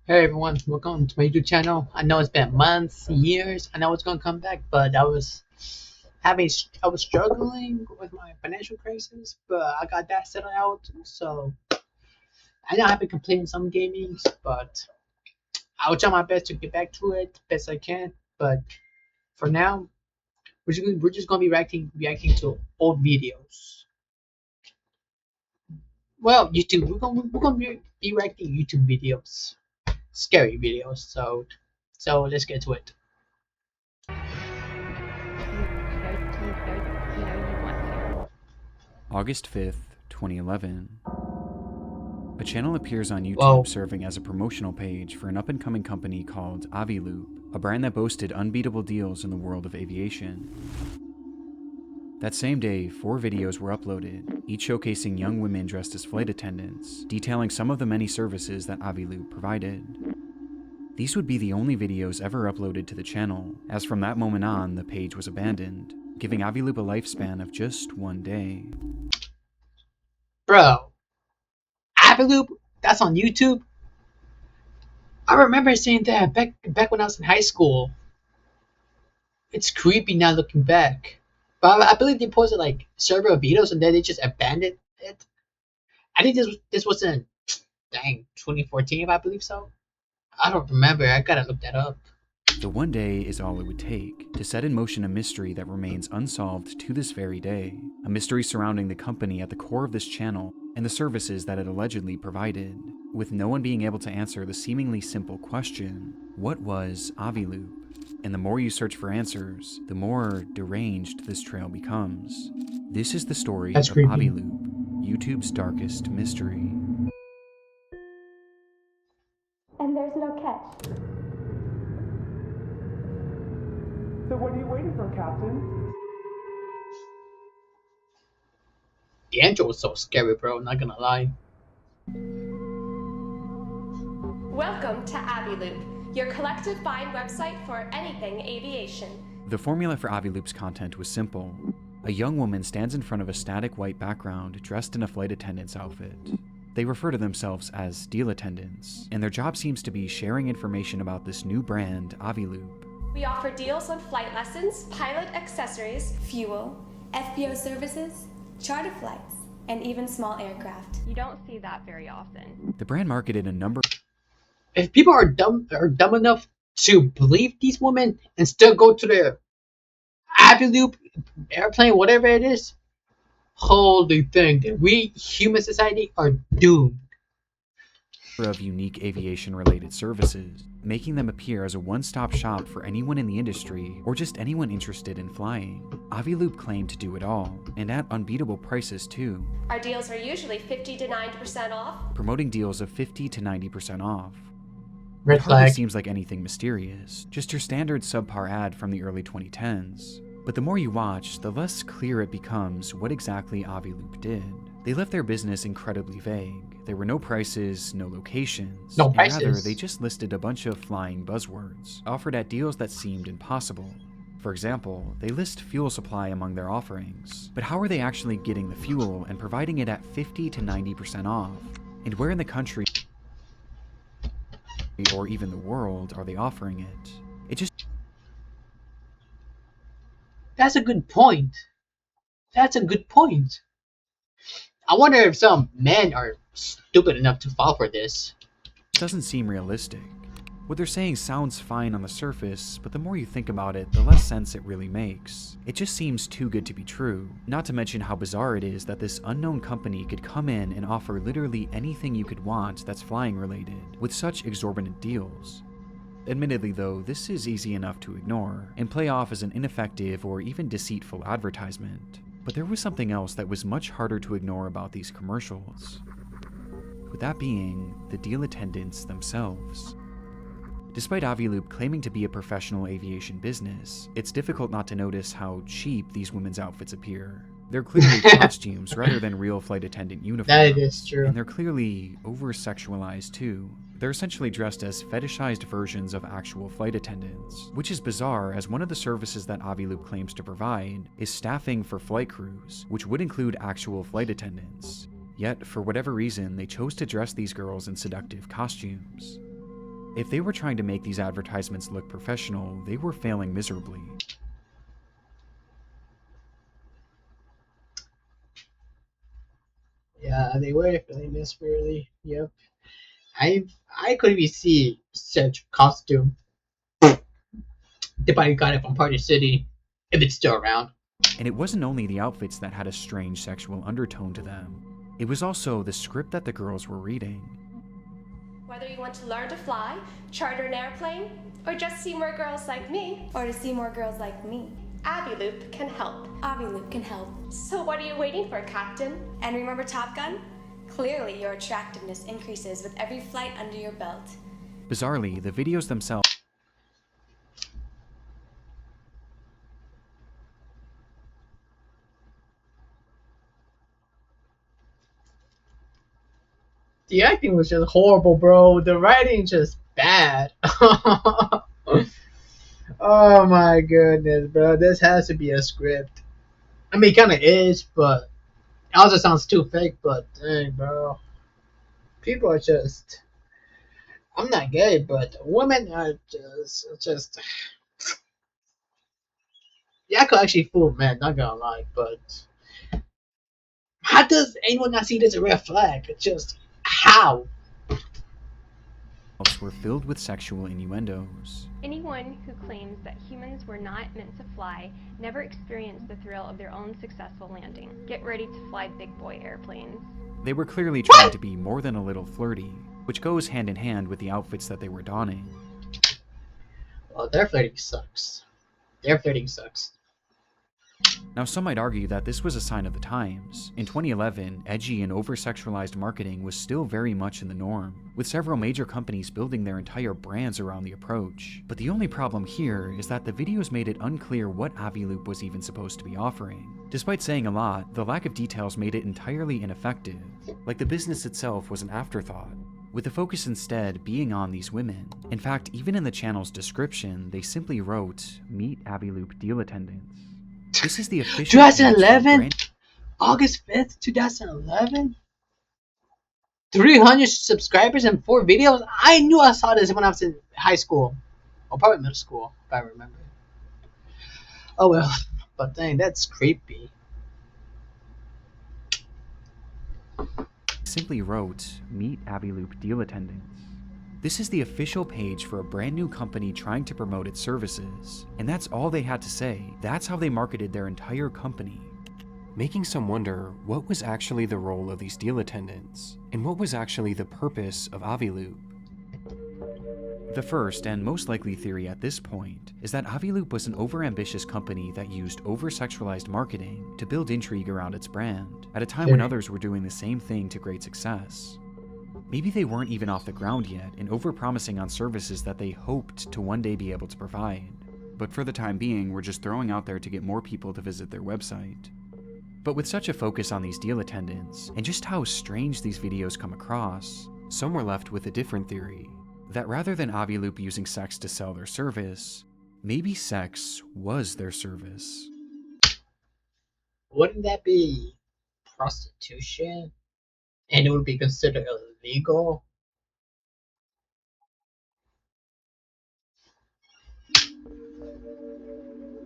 Hey everyone, welcome to my YouTube channel. I know it's been months, years. I know it's gonna come back, but I was struggling with my financial crisis, but I got that settled out. So I know I've been completing some gamings, but I'll try my best to get back to it best I can. But for now, we're just gonna be reacting to old videos. Well, YouTube, we're gonna be reacting YouTube videos, scary videos. So let's get to it. August 5th, 2011. A channel appears on YouTube Well, serving as a promotional page for an up-and-coming company called Aviloop, a brand that boasted unbeatable deals in the world of aviation. That same day, 4 videos were uploaded, each showcasing young women dressed as flight attendants, detailing some of the many services that Aviloop provided. These would be the only videos ever uploaded to the channel, as from that moment on, the page was abandoned, giving Aviloop a lifespan of just 1 day. bro, Aviloop, that's on YouTube. I remember seeing that back when I was in high school. It's creepy now looking back. But I believe they posted like several videos and then they just abandoned it. I think this was in 2014 if I believe so. I don't remember. I gotta look that up. The 1 day is all it would take to set in motion a mystery that remains unsolved to this very day, a mystery surrounding the company at the core of this channel and the services that it allegedly provided, with no one being able to answer the seemingly simple question, what was Aviloop? And the more you search for answers, the more deranged this trail becomes. This is the story That's of creepy. Aviloop, YouTube's darkest mystery. And there's no catch. So what are you waiting for, Captain? The intro was so scary, bro. Not gonna lie. Welcome to Aviloop, your collective find website for anything aviation. The formula for Aviloop's content was simple. A young woman stands in front of a static white background dressed in a flight attendant's outfit. They refer to themselves as deal attendants, and their job seems to be sharing information about this new brand, Aviloop. We offer deals on flight lessons, pilot accessories, fuel, FBO services, charter flights, and even small aircraft. You don't see that very often. The brand marketed a number If people are dumb enough to believe these women and still go to the Aviloop airplane, whatever it is, holy thing, that we human society are doomed. of unique aviation-related services, making them appear as a one-stop shop for anyone in the industry or just anyone interested in flying. Aviloop claimed to do it all, and at unbeatable prices too, our deals are usually 50 to 90% off. promoting deals of 50 to 90% off. Red It hardly flag. seems like anything mysterious, just your standard subpar ad from the early 2010s. But the more you watch, the less clear it becomes what exactly Aviloop did. They left their business incredibly vague. There were no prices, no locations, No and rather prices. they just listed a bunch of flying buzzwords, offered at deals that seemed impossible. For example, they list fuel supply among their offerings, but how are they actually getting the fuel and providing it at 50 to 90% off? And where in the country or even the world are they offering it? It just That's a good point. That's a good point. I wonder if some men are stupid enough to fall for this. doesn't seem realistic. What they're saying sounds fine on the surface, but the more you think about it, the less sense it really makes. It just seems too good to be true, not to mention how bizarre it is that this unknown company could come in and offer literally anything you could want that's flying related, with such exorbitant deals. Admittedly though, this is easy enough to ignore, and play off as an ineffective or even deceitful advertisement. But there was something else that was much harder to ignore about these commercials. With that being, the deal attendants themselves. Despite Aviloop claiming to be a professional aviation business, it's difficult not to notice how cheap these women's outfits appear. They're clearly costumes rather than real flight attendant uniforms. That is true. And they're clearly over-sexualized too. They're essentially dressed as fetishized versions of actual flight attendants, which is bizarre as one of the services that Aviloop claims to provide is staffing for flight crews, which would include actual flight attendants. Yet, for whatever reason, they chose to dress these girls in seductive costumes. If they were trying to make these advertisements look professional, they were failing miserably. Yeah, they were feeling this really. Yep. I could even see such costume. They probably got it from Party City, if it's still around. And it wasn't only the outfits that had a strange sexual undertone to them. It was also the script that the girls were reading. Whether you want to learn to fly, charter an airplane, or just see more girls like me, Or to see more girls like me. Aviloop can help. Aviloop can help. So what are you waiting for, Captain? And remember Top Gun? Clearly, your attractiveness increases with every flight under your belt. Bizarrely, the videos themselves The acting was just horrible, bro. The writing just bad. Oh my goodness, bro. This has to be a script. I mean, it kind of is, but it also sounds too fake. But dang, bro. People are just. I'm not gay, but women are just. Yeah, I could actually fool men, not gonna lie, but. How does anyone not see this as a red flag? It's just. How? were filled with sexual innuendos. Anyone who claims that humans were not meant to fly never experienced the thrill of their own successful landing. Get ready to fly big boy airplanes. They were clearly trying to be more than a little flirty, which goes hand in hand with the outfits that they were donning. Well, their flirting sucks. Their flirting sucks. Now, some might argue that this was a sign of the times. In 2011, edgy and over-sexualized marketing was still very much in the norm, with several major companies building their entire brands around the approach. But the only problem here is that the videos made it unclear what Aviloop was even supposed to be offering. Despite saying a lot, the lack of details made it entirely ineffective, like the business itself was an afterthought, with the focus instead being on these women. In fact, even in the channel's description, they simply wrote, "Meet Aviloop deal attendants." This is the official 2011? August 5th, 2011? 300 subscribers and 4 videos? I knew I saw this when I was in high school. Or probably middle school, if I remember. Oh well. But dang, that's creepy. Simply wrote, "Meet Aviloop deal attendants." This is the official page for a brand new company trying to promote its services, and that's all they had to say. That's how they marketed their entire company. Making some wonder what was actually the role of these deal attendants, and what was actually the purpose of Aviloop. The first and most likely theory at this point is that Aviloop was an overambitious company that used over-sexualized marketing to build intrigue around its brand, at a time when others were doing the same thing to great success. Maybe they weren't even off the ground yet and over-promising on services that they hoped to one day be able to provide. But for the time being, we're just throwing out there to get more people to visit their website. But with such a focus on these deal attendants, and just how strange these videos come across, some were left with a different theory, that rather than Aviloop using sex to sell their service, maybe sex was their service. Wouldn't that be prostitution? And it would be considered illegal?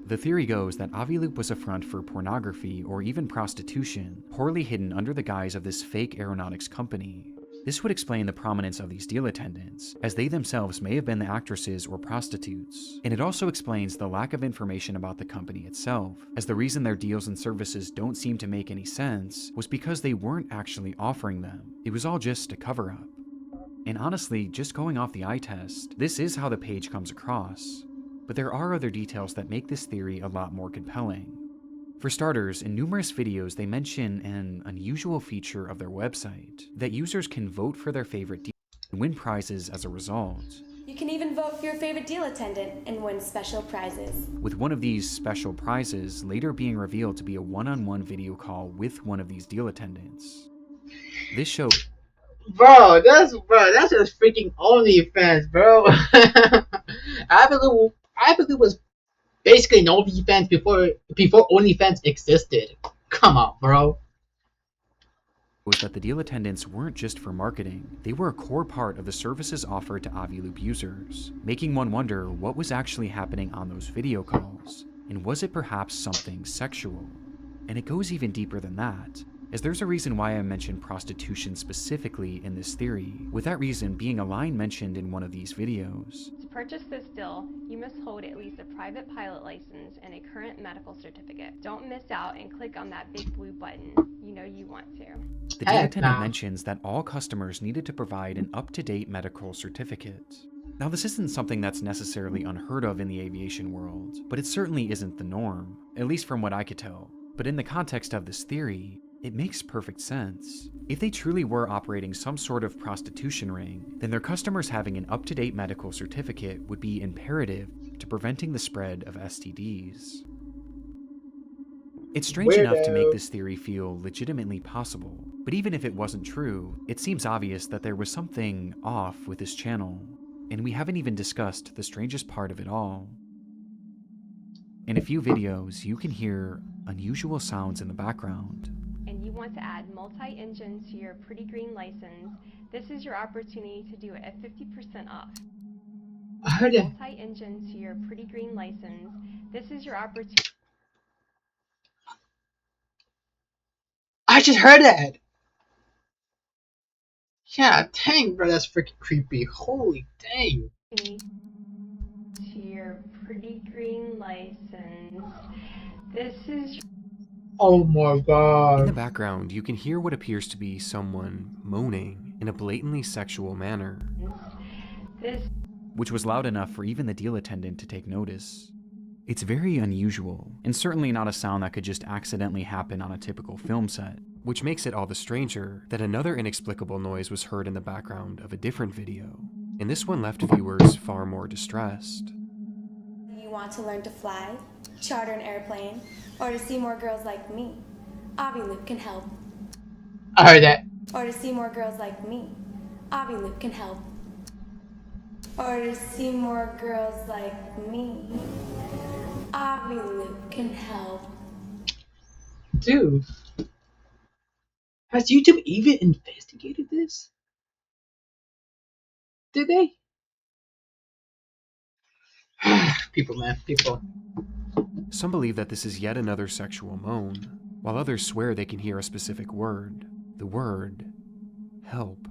The theory goes that Aviloop was a front for pornography or even prostitution, poorly hidden under the guise of this fake aeronautics company. This would explain the prominence of these deal attendants, as they themselves may have been the actresses or prostitutes. And it also explains the lack of information about the company itself, as the reason their deals and services don't seem to make any sense was because they weren't actually offering them. It was all just a cover-up. And honestly, just going off the eye test, this is how the page comes across. But there are other details that make this theory a lot more compelling. For starters, in numerous videos they mention an unusual feature of their website, that users can vote for their favorite deal and win prizes as a result. You can even vote for your favorite deal attendant and win special prizes. With one of these special prizes later being revealed to be a one-on-one video call with one of these deal attendants. This show... Bro, that's just freaking OnlyFans, bro. Aviloop was basically an OnlyFans before OnlyFans existed. Come on, bro. was that the deal attendants weren't just for marketing, they were a core part of the services offered to Aviloop users, making one wonder what was actually happening on those video calls, and was it perhaps something sexual? And it goes even deeper than that, as there's a reason why I mentioned prostitution specifically in this theory, with that reason being a line mentioned in one of these videos. To purchase this deal, you must hold at least a private pilot license and a current medical certificate. Don't miss out and click on that big blue button. You know you want to. The deal Heck attendant nah. mentions that all customers needed to provide an up-to-date medical certificate. Now, this isn't something that's necessarily unheard of in the aviation world, but it certainly isn't the norm, at least from what I could tell. But in the context of this theory, it makes perfect sense. If they truly were operating some sort of prostitution ring, then their customers having an up-to-date medical certificate would be imperative to preventing the spread of STDs. It's strange enough to make Weirdo. this theory feel legitimately possible, but even if it wasn't true, it seems obvious that there was something off with this channel, and we haven't even discussed the strangest part of it all. In a few videos, you can hear unusual sounds in the background. And you want to add multi-engine to your Pretty Green license, this is your opportunity to do it at 50% off. I heard it. Multi-engine to your Pretty Green license, this is your opportunity. I just heard that. Yeah, dang, bro, that's freaking creepy. Holy dang. To your Pretty Green license, this is Oh my god. In the background, you can hear what appears to be someone moaning in a blatantly sexual manner. this Which was loud enough for even the deal attendant to take notice. It's very unusual, and certainly not a sound that could just accidentally happen on a typical film set. Which makes it all the stranger that another inexplicable noise was heard in the background of a different video, and this one left viewers far more distressed. You want to learn to fly, charter an airplane, or to see more girls like me? Aviloop can help. I heard that. Or to see more girls like me? Aviloop can help. Or to see more girls like me? Aviloop can help. Dude. Has YouTube even investigated this? Did they? People, man, people. Some believe that this is yet another sexual moan, while others swear they can hear a specific word, the word help.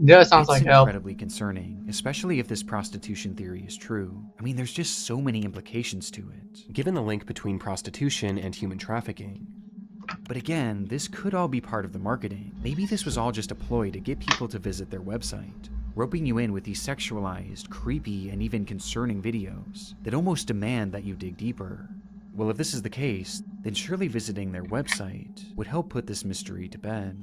That sounds It's like hell. incredibly concerning, especially if this prostitution theory is true. I mean, there's just so many implications to it. Given the link between prostitution and human trafficking, But again, this could all be part of the marketing. Maybe this was all just a ploy to get people to visit their website, roping you in with these sexualized, creepy, and even concerning videos that almost demand that you dig deeper. Well, if this is the case, then surely visiting their website would help put this mystery to bed.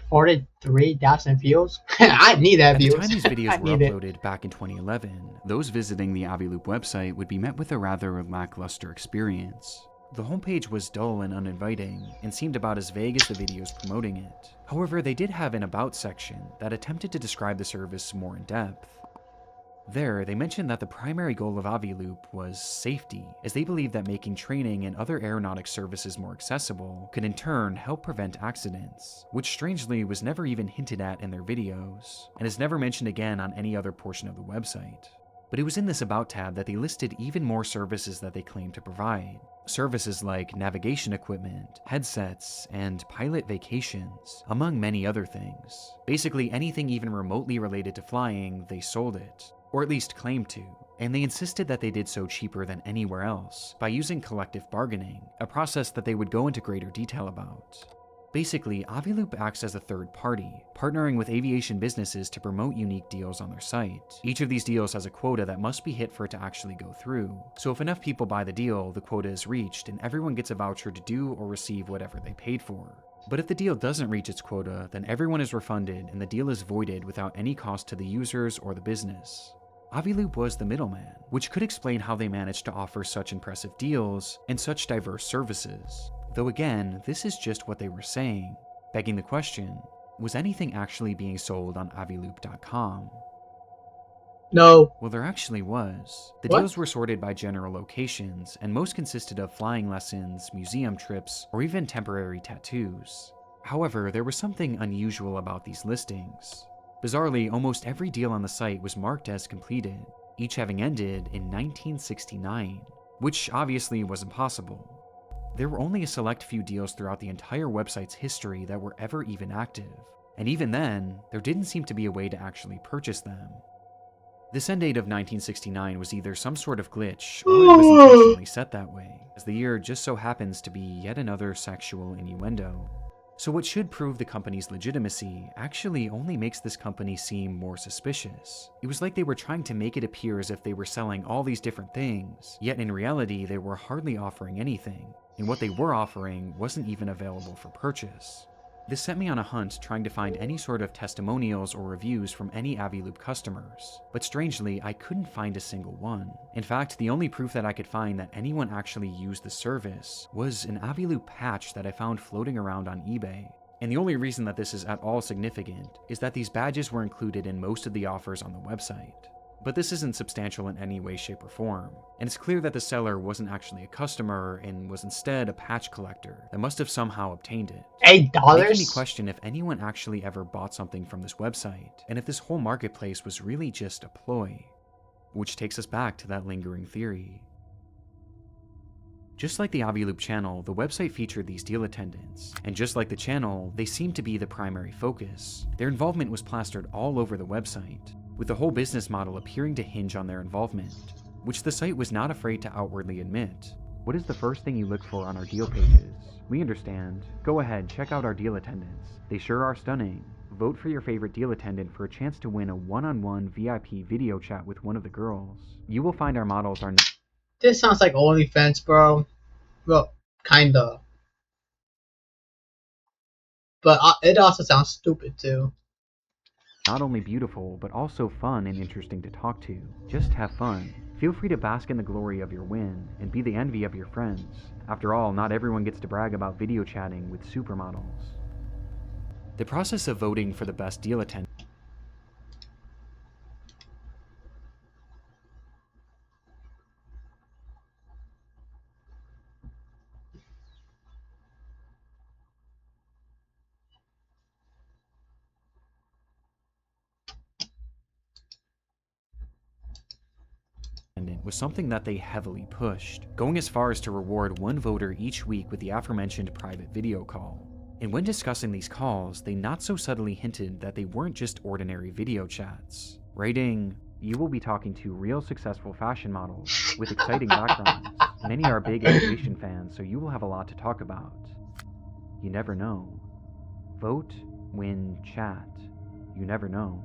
43,000 views? I need that At the views. time these I videos were need it. uploaded back in 2011, those visiting the Aviloop website would be met with a rather lackluster experience. The homepage was dull and uninviting, and seemed about as vague as the videos promoting it. However, they did have an About section that attempted to describe the service more in depth. There, they mentioned that the primary goal of Aviloop was safety, as they believed that making training and other aeronautic services more accessible could in turn help prevent accidents, which strangely was never even hinted at in their videos, and is never mentioned again on any other portion of the website. But it was in this About tab that they listed even more services that they claimed to provide. Services like navigation equipment, headsets, and pilot vacations, among many other things. Basically anything even remotely related to flying, they sold it. Or at least claimed to, and they insisted that they did so cheaper than anywhere else, by using collective bargaining, a process that they would go into greater detail about. Basically, Aviloop acts as a third party, partnering with aviation businesses to promote unique deals on their site. Each of these deals has a quota that must be hit for it to actually go through, so if enough people buy the deal, the quota is reached and everyone gets a voucher to do or receive whatever they paid for. But if the deal doesn't reach its quota, then everyone is refunded and the deal is voided without any cost to the users or the business. Aviloop was the middleman, which could explain how they managed to offer such impressive deals and such diverse services. Though again, this is just what they were saying, begging the question, was anything actually being sold on Aviloop.com? No. Well, there actually was. The What? deals were sorted by general locations, and most consisted of flying lessons, museum trips, or even temporary tattoos. However, there was something unusual about these listings. Bizarrely, almost every deal on the site was marked as completed, each having ended in 1969, which obviously wasn't possible. There were only a select few deals throughout the entire website's history that were ever even active, and even then, there didn't seem to be a way to actually purchase them. This end date of 1969 was either some sort of glitch, or it was intentionally set that way, as the year just so happens to be yet another sexual innuendo. So what should prove the company's legitimacy actually only makes this company seem more suspicious. It was like they were trying to make it appear as if they were selling all these different things, yet in reality they were hardly offering anything, and what they were offering wasn't even available for purchase. This set me on a hunt trying to find any sort of testimonials or reviews from any Aviloop customers, but strangely, I couldn't find a single one. In fact, the only proof that I could find that anyone actually used the service was an Aviloop patch that I found floating around on eBay. And the only reason that this is at all significant is that these badges were included in most of the offers on the website. But this isn't substantial in any way, shape, or form, and it's clear that the seller wasn't actually a customer and was instead a patch collector that must have somehow obtained it. $8? Making me question if anyone actually ever bought something from this website, and if this whole marketplace was really just a ploy. Which takes us back to that lingering theory. Just like the Aviloop channel, the website featured these deal attendants, and just like the channel, they seemed to be the primary focus. Their involvement was plastered all over the website, with the whole business model appearing to hinge on their involvement, which the site was not afraid to outwardly admit. What is the first thing you look for on our deal pages? We understand. Go ahead, check out our deal attendants. They sure are stunning. Vote for your favorite deal attendant for a chance to win a one-on-one VIP video chat with one of the girls. You will find our models are This sounds like OnlyFans, bro. Well, kinda. But it also sounds stupid, too. not only beautiful, but also fun and interesting to talk to. Just have fun. Feel free to bask in the glory of your win, and be the envy of your friends. After all, not everyone gets to brag about video chatting with supermodels. The process of voting for the best deal attendant was something that they heavily pushed, going as far as to reward one voter each week with the aforementioned private video call. And when discussing these calls, they not so subtly hinted that they weren't just ordinary video chats, writing, "You will be talking to real successful fashion models with exciting backgrounds. Many are big aviation fans, so you will have a lot to talk about. You never know. Vote, win, chat. You never know."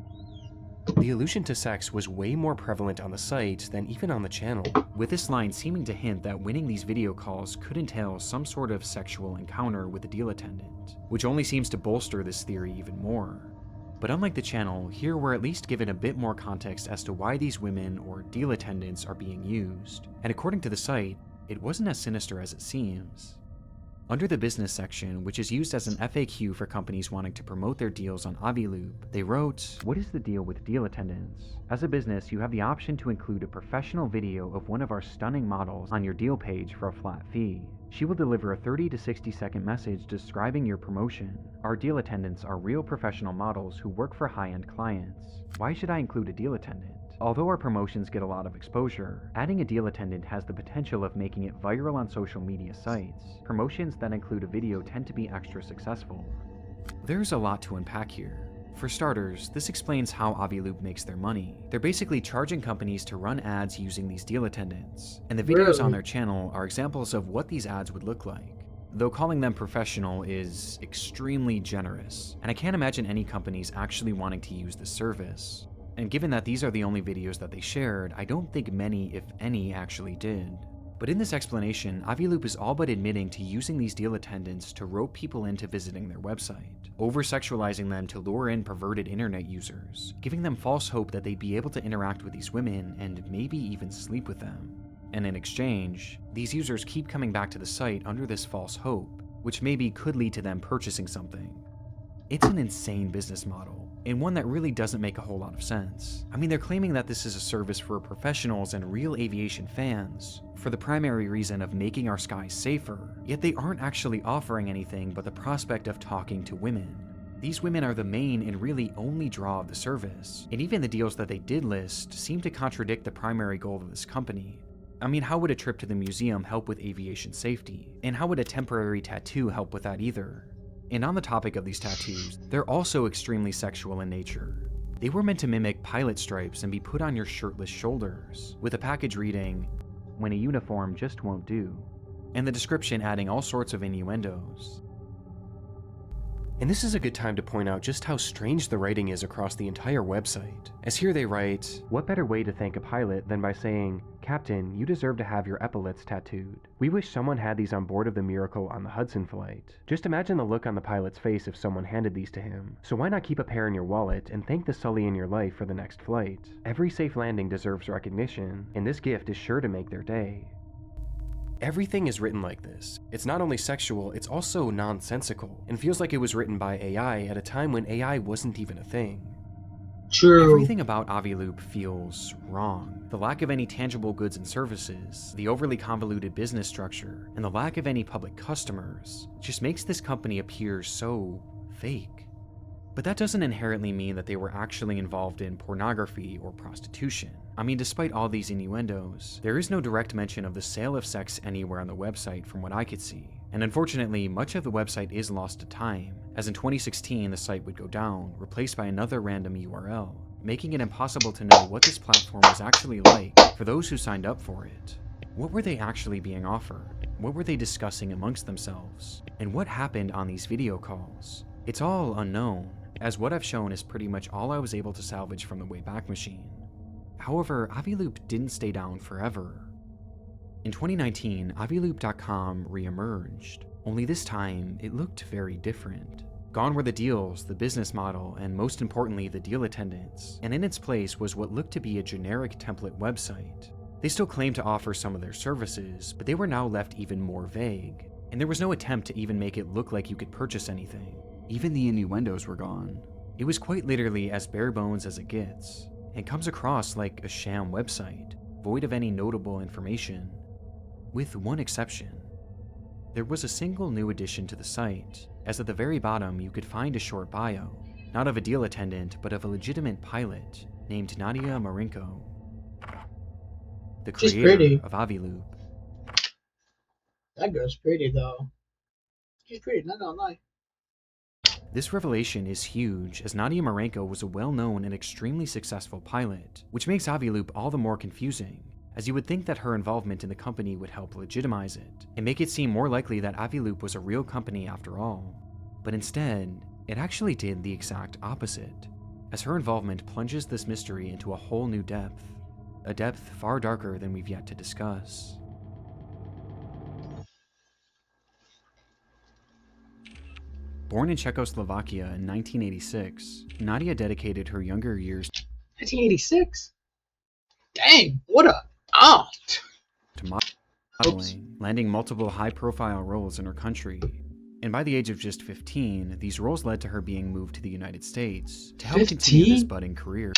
The allusion to sex was way more prevalent on the site than even on the channel. With this line seeming to hint that winning these video calls could entail some sort of sexual encounter with the deal attendant, which only seems to bolster this theory even more. But unlike the channel, here we're at least given a bit more context as to why these women or deal attendants are being used, and according to the site, it wasn't as sinister as it seems. Under the business section, which is used as an FAQ for companies wanting to promote their deals on Aviloop, they wrote, "What is the deal with deal attendants? As a business, you have the option to include a professional video of one of our stunning models on your deal page for a flat fee. She will deliver a 30 to 60 second message describing your promotion. Our deal attendants are real professional models who work for high-end clients. Why should I include a deal attendant? Although our promotions get a lot of exposure, adding a deal attendant has the potential of making it viral on social media sites. Promotions that include a video tend to be extra successful." There's a lot to unpack here. For starters, this explains how Aviloop makes their money. They're basically charging companies to run ads using these deal attendants, and the videos on their channel are examples of what these ads would look like. Though calling them professional is extremely generous, and I can't imagine any companies actually wanting to use this service. And given that these are the only videos that they shared, I don't think many, if any, actually did. But in this explanation, Aviloop is all but admitting to using these deal attendants to rope people into visiting their website, over-sexualizing them to lure in perverted internet users, giving them false hope that they'd be able to interact with these women and maybe even sleep with them. And in exchange, these users keep coming back to the site under this false hope, which maybe could lead to them purchasing something. It's an insane business model, and one that really doesn't make a whole lot of sense. I mean, they're claiming that this is a service for professionals and real aviation fans, for the primary reason of making our skies safer, yet they aren't actually offering anything but the prospect of talking to women. These women are the main and really only draw of the service, and even the deals that they did list seem to contradict the primary goal of this company. I mean, how would a trip to the museum help with aviation safety? And how would a temporary tattoo help with that either? And on the topic of these tattoos, they're also extremely sexual in nature. They were meant to mimic pilot stripes and be put on your shirtless shoulders, with a package reading, "When a uniform just won't do," and the description adding all sorts of innuendos. And this is a good time to point out just how strange the writing is across the entire website. As here they write, "What better way to thank a pilot than by saying, 'Captain, you deserve to have your epaulets tattooed. We wish someone had these on board of the Miracle on the Hudson flight.' Just imagine the look on the pilot's face if someone handed these to him. So why not keep a pair in your wallet and thank the Sully in your life for the next flight? Every safe landing deserves recognition, and this gift is sure to make their day." Everything is written like this. It's not only sexual, it's also nonsensical, and feels like it was written by AI at a time when AI wasn't even a thing. True. Everything about Aviloop feels wrong. The lack of any tangible goods and services, the overly convoluted business structure, and the lack of any public customers just makes this company appear so fake. But that doesn't inherently mean that they were actually involved in pornography or prostitution. I mean, despite all these innuendos, there is no direct mention of the sale of sex anywhere on the website from what I could see. And unfortunately, much of the website is lost to time, as in 2016 the site would go down, replaced by another random URL, making it impossible to know what this platform was actually like for those who signed up for it. What were they actually being offered? What were they discussing amongst themselves? And what happened on these video calls? It's all unknown, as what I've shown is pretty much all I was able to salvage from the Wayback Machine. However, Aviloop didn't stay down forever. In 2019, Aviloop.com re-emerged, only this time it looked very different. Gone were the deals, the business model, and most importantly the deal attendants, and in its place was what looked to be a generic template website. They still claimed to offer some of their services, but they were now left even more vague, and there was no attempt to even make it look like you could purchase anything. Even the innuendos were gone. It was quite literally as bare bones as it gets, and comes across like a sham website, void of any notable information, with one exception. There was a single new addition to the site, as at the very bottom you could find a short bio, not of a deal attendant, but of a legitimate pilot named Nadia Marinko, the She's creator pretty. of Aviloop. That girl's pretty though. She's pretty, not gonna lie. This revelation is huge, as Nadia Marenko was a well-known and extremely successful pilot, which makes Aviloop all the more confusing, as you would think that her involvement in the company would help legitimize it, and make it seem more likely that Aviloop was a real company after all. But instead, it actually did the exact opposite, as her involvement plunges this mystery into a whole new depth, a depth far darker than we've yet to discuss. Born in Czechoslovakia in 1986, Nadia dedicated her younger years 1986? Dang, what a aunt! to modeling, landing multiple high-profile roles in her country. And by the age of just 15, these roles led to her being moved to the United States to help continue this 15? budding career.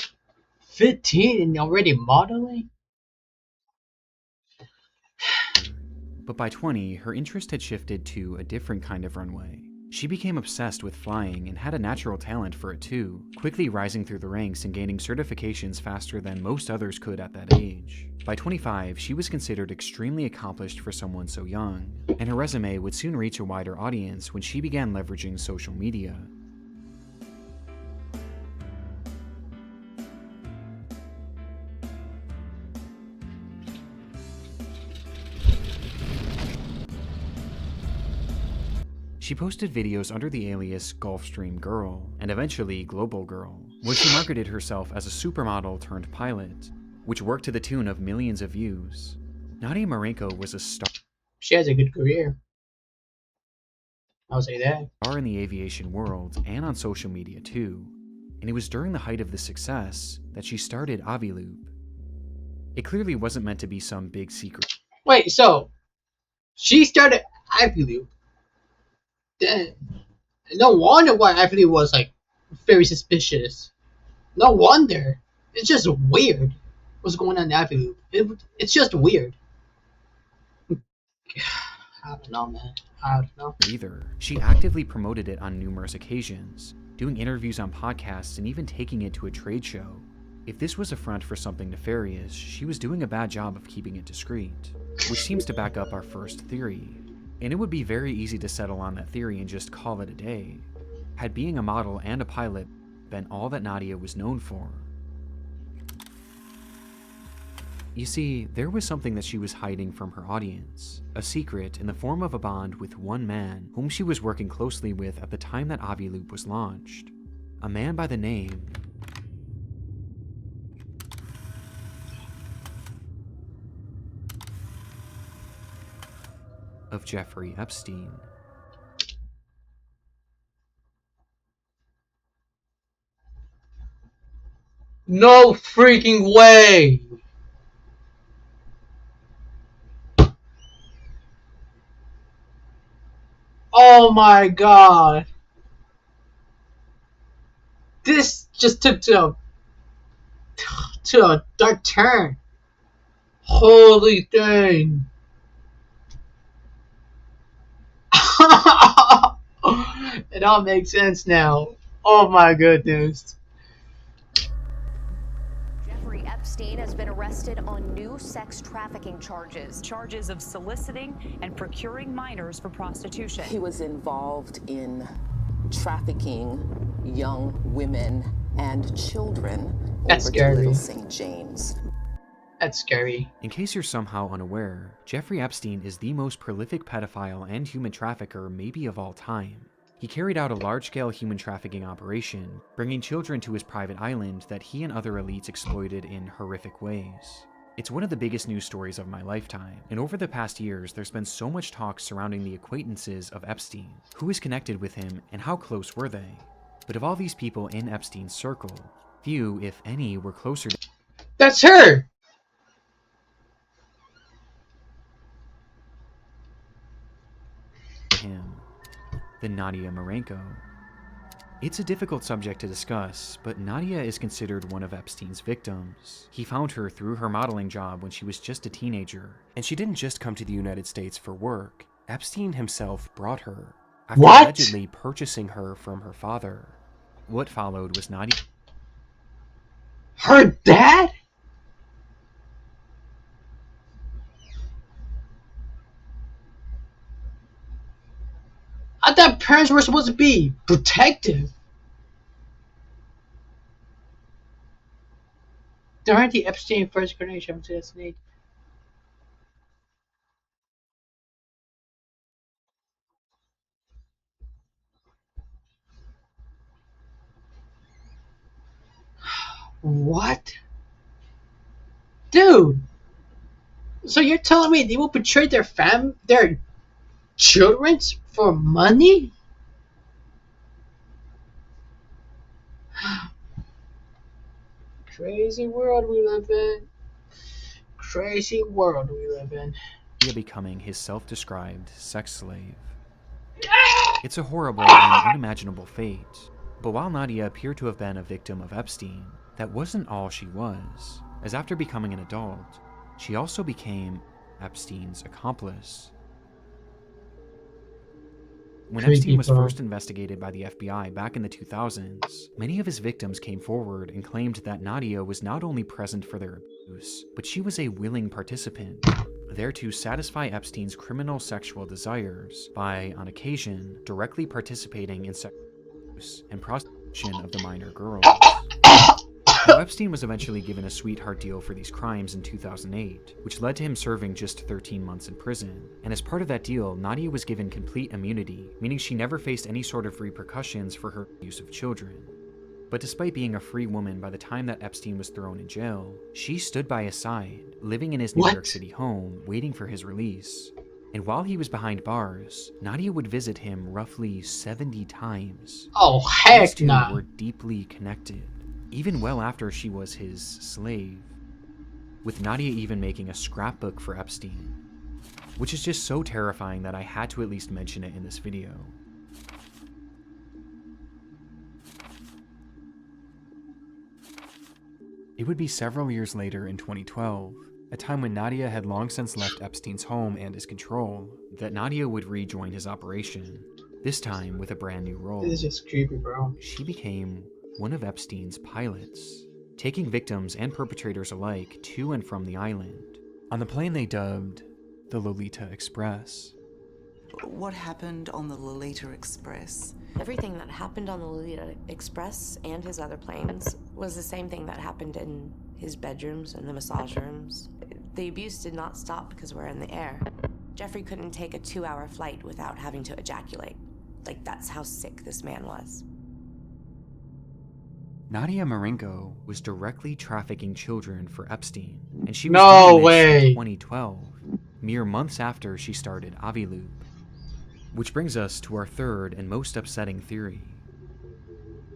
15 and already modeling? But by 20, her interest had shifted to a different kind of runway. She became obsessed with flying and had a natural talent for it too, quickly rising through the ranks and gaining certifications faster than most others could at that age. By 25, she was considered extremely accomplished for someone so young, and her resume would soon reach a wider audience when she began leveraging social media. She posted videos under the alias Gulfstream Girl, and eventually Global Girl, where she marketed herself as a supermodel turned pilot, which worked to the tune of millions of views. Nadia Marenko was a star She has a good career. I'll say that. in the aviation world and on social media too, and it was during the height of this success that she started Aviloop. It clearly wasn't meant to be some big secret. Wait, so she started Aviloop. Then no wonder why Aviloop was like very suspicious. No wonder. It's just weird. What's going on in Aviloop? It's just weird. I don't know, man. I don't know. Either. She actively promoted it on numerous occasions, doing interviews on podcasts and even taking it to a trade show. If this was a front for something nefarious, she was doing a bad job of keeping it discreet, which seems to back up our first theory. And it would be very easy to settle on that theory and just call it a day, had being a model and a pilot been all that Nadia was known for. You see, there was something that she was hiding from her audience, a secret in the form of a bond with one man whom she was working closely with at the time that Aviloop was launched. A man by the name of Jeffrey Epstein. No freaking way! Oh my god! This just took to a dark turn. Holy thing! It all makes sense now. Oh my goodness. Jeffrey Epstein has been arrested on new sex trafficking charges. Charges of soliciting and procuring minors for prostitution. He was involved in trafficking young women and children That's over scary. to Little St. James. That's scary. In case you're somehow unaware, Jeffrey Epstein is the most prolific pedophile and human trafficker maybe of all time. He carried out a large-scale human trafficking operation, bringing children to his private island that he and other elites exploited in horrific ways. It's one of the biggest news stories of my lifetime, and over the past years there's been so much talk surrounding the acquaintances of Epstein, who is connected with him, and how close were they. But of all these people in Epstein's circle, few, if any, were closer to That's her! him than Nadia Marenko. It's a difficult subject to discuss, but Nadia is considered one of Epstein's victims. He found her through her modeling job when she was just a teenager. And she didn't just come to the United States for work. Epstein himself brought her, after What? allegedly purchasing her from her father. What followed was Nadia Her dad? I thought parents were supposed to be protective. During the Epstein first generation of 2008. What? Dude! So you're telling me they will betray their children for money? Crazy world we live in. Crazy world we live in. becoming his self-described sex slave. It's a horrible and unimaginable fate. But while Nadia appeared to have been a victim of Epstein, that wasn't all she was, as after becoming an adult, she also became Epstein's accomplice. When Creepy Epstein was bro. first investigated by the FBI back in the 2000s, many of his victims came forward and claimed that Nadia was not only present for their abuse, but she was a willing participant, there to satisfy Epstein's criminal sexual desires by, on occasion, directly participating in sexual abuse and prostitution of the minor girls. Now, Epstein was eventually given a sweetheart deal for these crimes in 2008, which led to him serving just 13 months in prison. And as part of that deal, Nadia was given complete immunity, meaning she never faced any sort of repercussions for her use of children. But despite being a free woman by the time that Epstein was thrown in jail, she stood by his side, living in his New York City home, waiting for his release. And while he was behind bars, Nadia would visit him roughly 70 times. Oh, heck These two nah. were deeply connected, even well after she was his slave, with Nadia even making a scrapbook for Epstein, which is just so terrifying that I had to at least mention it in this video. It would be several years later in 2012, a time when Nadia had long since left Epstein's home and his control, that Nadia would rejoin his operation, this time with a brand new role. This is just creepy, bro. She became one of Epstein's pilots, taking victims and perpetrators alike to and from the island, on the plane they dubbed the Lolita Express. What happened on the Lolita Express? Everything that happened on the Lolita Express and his other planes was the same thing that happened in his bedrooms and the massage rooms. The abuse did not stop because we're in the air. Jeffrey couldn't take a 2-hour flight without having to ejaculate. Like, that's how sick this man was. Nadia Marenko was directly trafficking children for Epstein, and she was doing this in 2012, mere months after she started Aviloop. Which brings us to our third and most upsetting theory,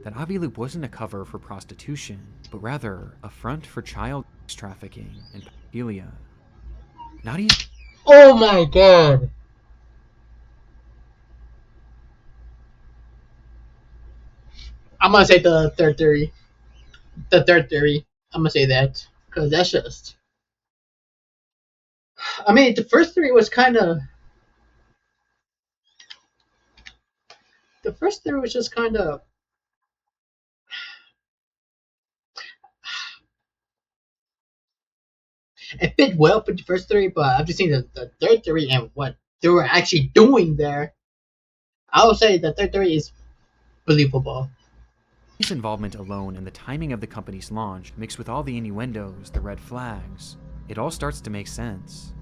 that Aviloop wasn't a cover for prostitution, but rather a front for child trafficking and pedophilia. Nadia. Oh my god! I'm gonna say the third theory. The third theory. I'm gonna say that because that's just. I mean, the first theory was kind of. The first theory was just kind of. It fit well with the first theory, but I've just seen the third theory and what they were actually doing there. I would say the third theory is believable. His involvement alone and the timing of the company's launch, mixed with all the innuendos, the red flags, it all starts to make sense.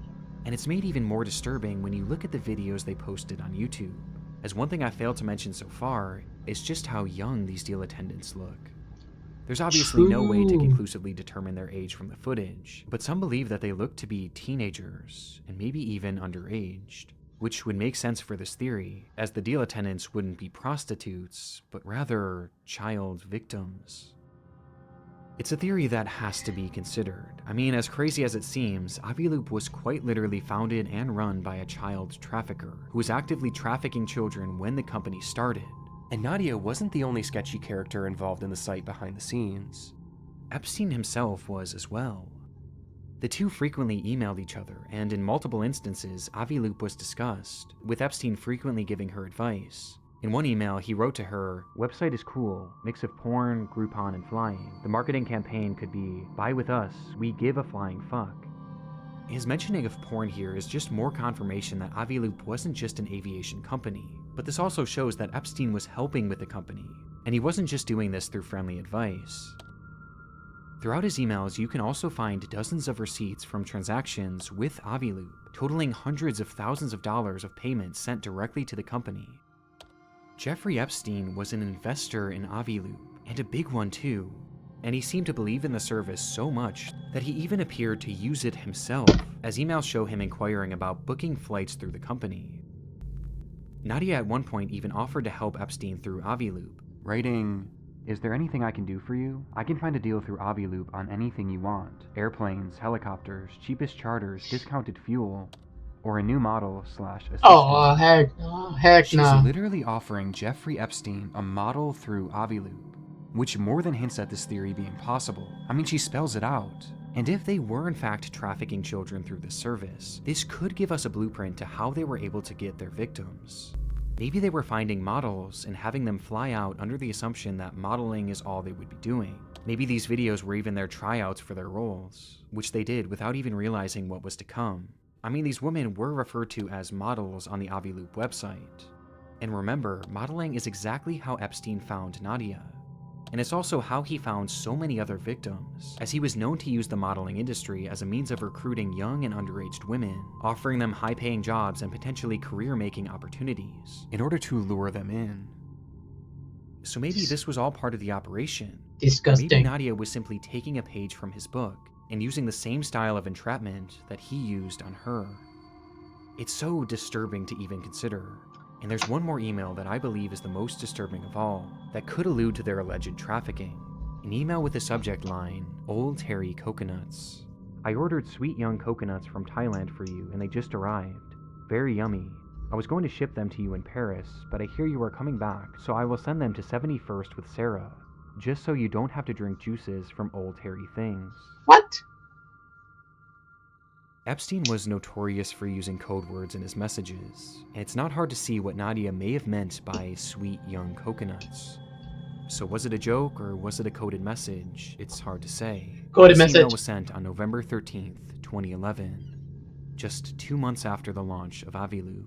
And it's made even more disturbing when you look at the videos they posted on YouTube, as one thing I failed to mention so far is just how young these deal attendants look. There's obviously no way to conclusively determine their age from the footage, but some believe that they look to be teenagers, and maybe even underaged, which would make sense for this theory, as the deal attendants wouldn't be prostitutes, but rather child victims. It's a theory that has to be considered. I mean, as crazy as it seems, Aviloop was quite literally founded and run by a child trafficker, who was actively trafficking children when the company started. And Nadia wasn't the only sketchy character involved in the site behind the scenes. Epstein himself was as well. The two frequently emailed each other, and in multiple instances, Aviloop was discussed, with Epstein frequently giving her advice. In one email, he wrote to her, "Website is cool, mix of porn, Groupon, and flying. The marketing campaign could be, buy with us, we give a flying fuck." His mentioning of porn here is just more confirmation that Aviloop wasn't just an aviation company, but this also shows that Epstein was helping with the company, and he wasn't just doing this through friendly advice. Throughout his emails, you can also find dozens of receipts from transactions with Aviloop, totaling hundreds of thousands of dollars of payments sent directly to the company. Jeffrey Epstein was an investor in Aviloop, and a big one too, and he seemed to believe in the service so much that he even appeared to use it himself, as emails show him inquiring about booking flights through the company. Nadia at one point even offered to help Epstein through Aviloop, writing, "Is there anything I can do for you? I can find a deal through Aviloop on anything you want. Airplanes, helicopters, cheapest charters, discounted fuel, or a new model / assistant." Heck She's no. literally offering Jeffrey Epstein a model through Aviloop, which more than hints at this theory being possible. I mean, she spells it out. And if they were in fact trafficking children through this service, this could give us a blueprint to how they were able to get their victims. Maybe they were finding models and having them fly out under the assumption that modeling is all they would be doing. Maybe these videos were even their tryouts for their roles, which they did without even realizing what was to come. I mean, these women were referred to as models on the Aviloop website. And remember, modeling is exactly how Epstein found Nadia. And it's also how he found so many other victims, as he was known to use the modeling industry as a means of recruiting young and underaged women, offering them high-paying jobs and potentially career-making opportunities, in order to lure them in. So maybe this was all part of the operation. Disgusting. Maybe Nadia was simply taking a page from his book, and using the same style of entrapment that he used on her. It's so disturbing to even consider. And there's one more email that I believe is the most disturbing of all, that could allude to their alleged trafficking. An email with the subject line, "Old Terry Coconuts. I ordered sweet young coconuts from Thailand for you and they just arrived. Very yummy. I was going to ship them to you in Paris, but I hear you are coming back, so I will send them to 71st with Sarah. just so you don't have to drink juices from old hairy things. What? Epstein was notorious for using code words in his messages, and it's not hard to see what Nadia may have meant by sweet young coconuts. So was it a joke or was it a coded message? It's hard to say. Coded This email message. was sent on November 13th, 2011, just 2 months after the launch of Aviloop.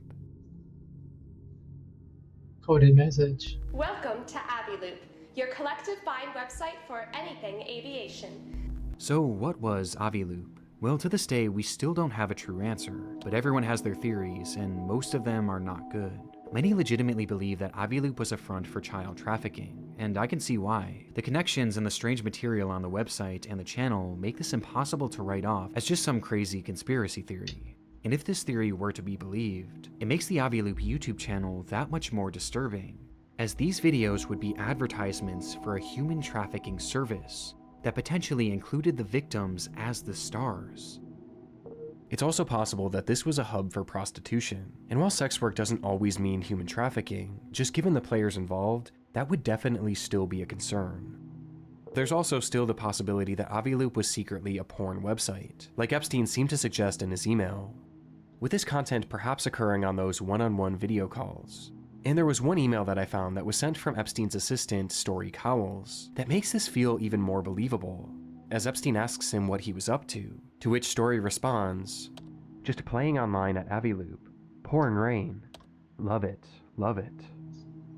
Coded message. Welcome to Aviloop, your collective find website for anything aviation. So what was Aviloop? Well, to this day, we still don't have a true answer, but everyone has their theories, and most of them are not good. Many legitimately believe that Aviloop was a front for child trafficking, and I can see why. The connections and the strange material on the website and the channel make this impossible to write off as just some crazy conspiracy theory. And if this theory were to be believed, it makes the Aviloop YouTube channel that much more disturbing, as these videos would be advertisements for a human trafficking service that potentially included the victims as the stars. It's also possible that this was a hub for prostitution, and while sex work doesn't always mean human trafficking, just given the players involved, that would definitely still be a concern. There's also still the possibility that Aviloop was secretly a porn website, like Epstein seemed to suggest in his email, with this content perhaps occurring on those one-on-one video calls. And there was one email that I found that was sent from Epstein's assistant, Story Cowles, that makes this feel even more believable, as Epstein asks him what he was up to which Story responds, "Just playing online at Aviloop. Pouring rain. Love it, love it."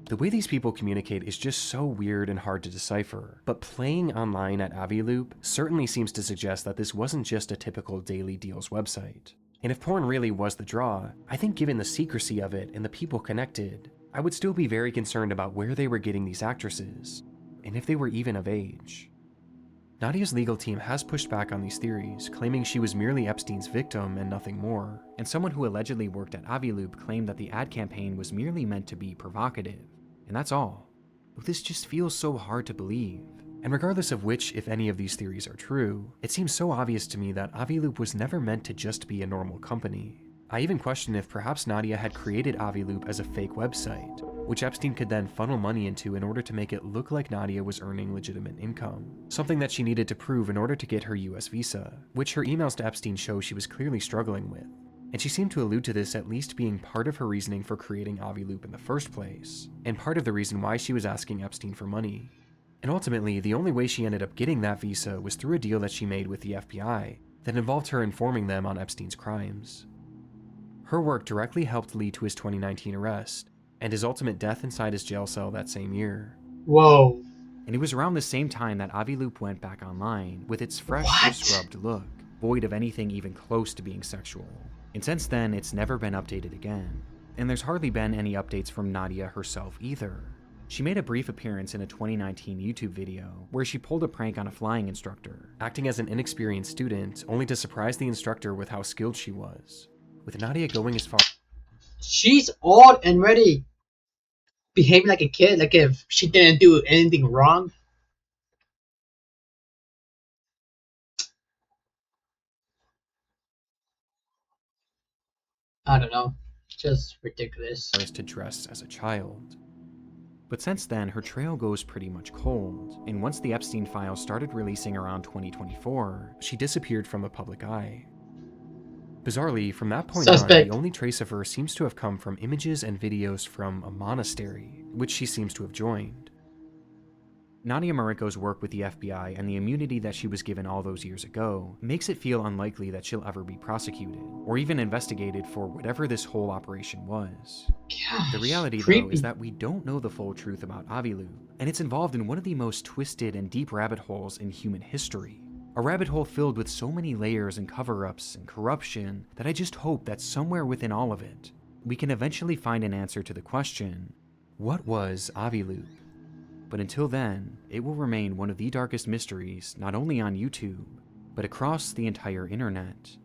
The way these people communicate is just so weird and hard to decipher, but playing online at Aviloop certainly seems to suggest that this wasn't just a typical daily deals website. And if porn really was the draw, I think given the secrecy of it and the people connected, I would still be very concerned about where they were getting these actresses, and if they were even of age. Nadia's legal team has pushed back on these theories, claiming she was merely Epstein's victim and nothing more, and someone who allegedly worked at Aviloop claimed that the ad campaign was merely meant to be provocative, and that's all. But this just feels so hard to believe. And regardless of which, if any of these theories are true, it seems so obvious to me that Aviloop was never meant to just be a normal company. I even question if perhaps Nadia had created Aviloop as a fake website, which Epstein could then funnel money into in order to make it look like Nadia was earning legitimate income, something that she needed to prove in order to get her US visa, which her emails to Epstein show she was clearly struggling with. And she seemed to allude to this at least being part of her reasoning for creating Aviloop in the first place, and part of the reason why she was asking Epstein for money. And ultimately, the only way she ended up getting that visa was through a deal that she made with the FBI that involved her informing them on Epstein's crimes. Her work directly helped lead to his 2019 arrest, and his ultimate death inside his jail cell that same year. Whoa. And it was around the same time that Aviloop went back online with its fresh, scrubbed look, void of anything even close to being sexual. And since then, it's never been updated again. And there's hardly been any updates from Nadia herself either. She made a brief appearance in a 2019 YouTube video where she pulled a prank on a flying instructor, acting as an inexperienced student only to surprise the instructor with how skilled she was, with Nadia going as far. She's old and ready, behaving like a kid, like if she didn't do anything wrong. I don't know, just ridiculous. To dress as a child. But since then, her trail goes pretty much cold, and once the Epstein files started releasing around 2024, she disappeared from the public eye. Bizarrely, from that point on, the only trace of her seems to have come from images and videos from a monastery, which she seems to have joined. Nadia Marinko's work with the FBI and the immunity that she was given all those years ago makes it feel unlikely that she'll ever be prosecuted, or even investigated for whatever this whole operation was. Gosh, the reality, though, is that we don't know the full truth about Aviloop, and it's involved in one of the most twisted and deep rabbit holes in human history. A rabbit hole filled with so many layers and cover-ups and corruption that I just hope that somewhere within all of it, we can eventually find an answer to the question, what was Aviloop? But until then, it will remain one of the darkest mysteries not only on YouTube, but across the entire internet.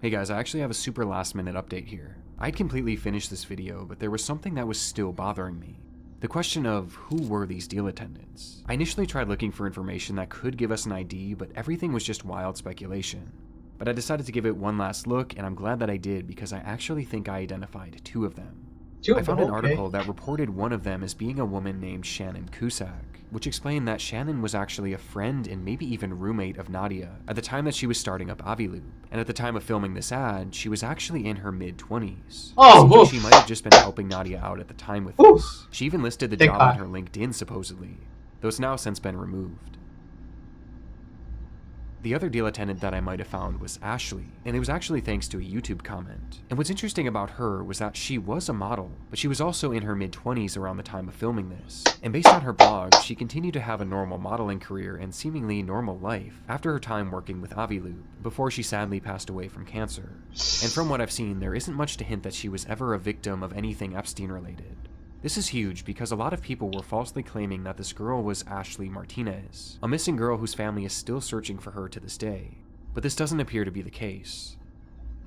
Hey guys, I actually have a super last minute update here. I'd completely finished this video, but there was something that was still bothering me. The question of who were these deal attendants? I initially tried looking for information that could give us an ID, but everything was just wild speculation. But I decided to give it one last look, and I'm glad that I did because I actually think I identified two of them. I found an article that reported one of them as being a woman named Shannon Cusack, which explained that Shannon was actually a friend and maybe even roommate of Nadia at the time that she was starting up Aviloop, and at the time of filming this ad, she was actually in her mid-20s. Oh, seems like she might have just been helping Nadia out at the time with this. She even listed the job on her LinkedIn supposedly, though it's now since been removed. The other deal attendant that I might have found was Ashley, and it was actually thanks to a YouTube comment. And what's interesting about her was that she was a model, but she was also in her mid-20s around the time of filming this. And based on her blog, she continued to have a normal modeling career and seemingly normal life after her time working with Aviloop, before she sadly passed away from cancer. And from what I've seen, there isn't much to hint that she was ever a victim of anything Epstein-related. This is huge because a lot of people were falsely claiming that this girl was Ashley Martinez, a missing girl whose family is still searching for her to this day. But this doesn't appear to be the case.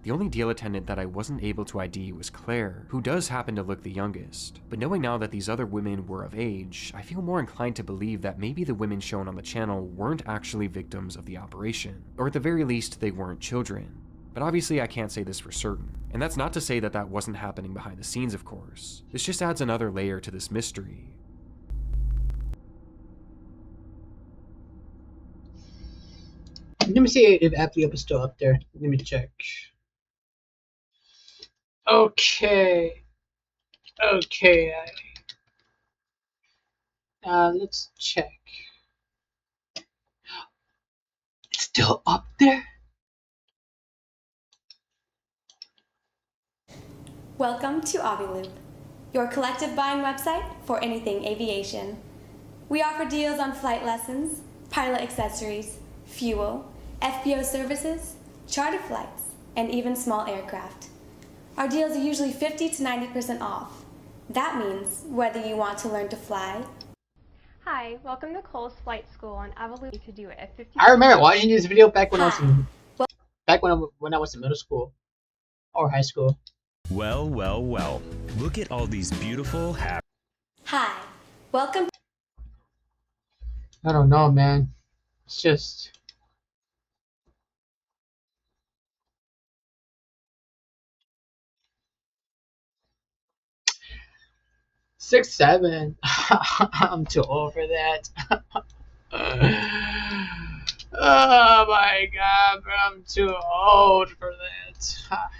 The only deal attendant that I wasn't able to ID was Claire, who does happen to look the youngest. But knowing now that these other women were of age, I feel more inclined to believe that maybe the women shown on the channel weren't actually victims of the operation, or at the very least they weren't children. But obviously I can't say this for certain. And that's not to say that that wasn't happening behind the scenes, of course. This just adds another layer to this mystery. Let me see if Aviloop is still up there. Let me check. Okay. Okay. Let's check. It's still up there? Welcome to Aviloop, your collective buying website for anything aviation. We offer deals on flight lessons, pilot accessories, fuel, FBO services, charter flights, and even small aircraft. Our deals are usually 50 to 90% off. That means whether you want to learn to fly. Hi, welcome to Cole's Flight School on Aviloop to do it at 50. I remember watching this video back when I was in middle school or high school. Well, well, well. Look at all these beautiful Hi, welcome. I don't know, man. It's just... Six, 7. I'm too old for that. Oh my god, bro, I'm too old for that.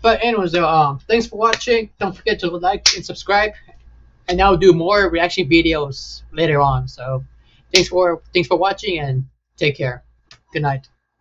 But anyways, though, thanks for watching. Don't forget to like and subscribe, and I'll do more reaction videos later on. So, thanks for watching and take care. Good night.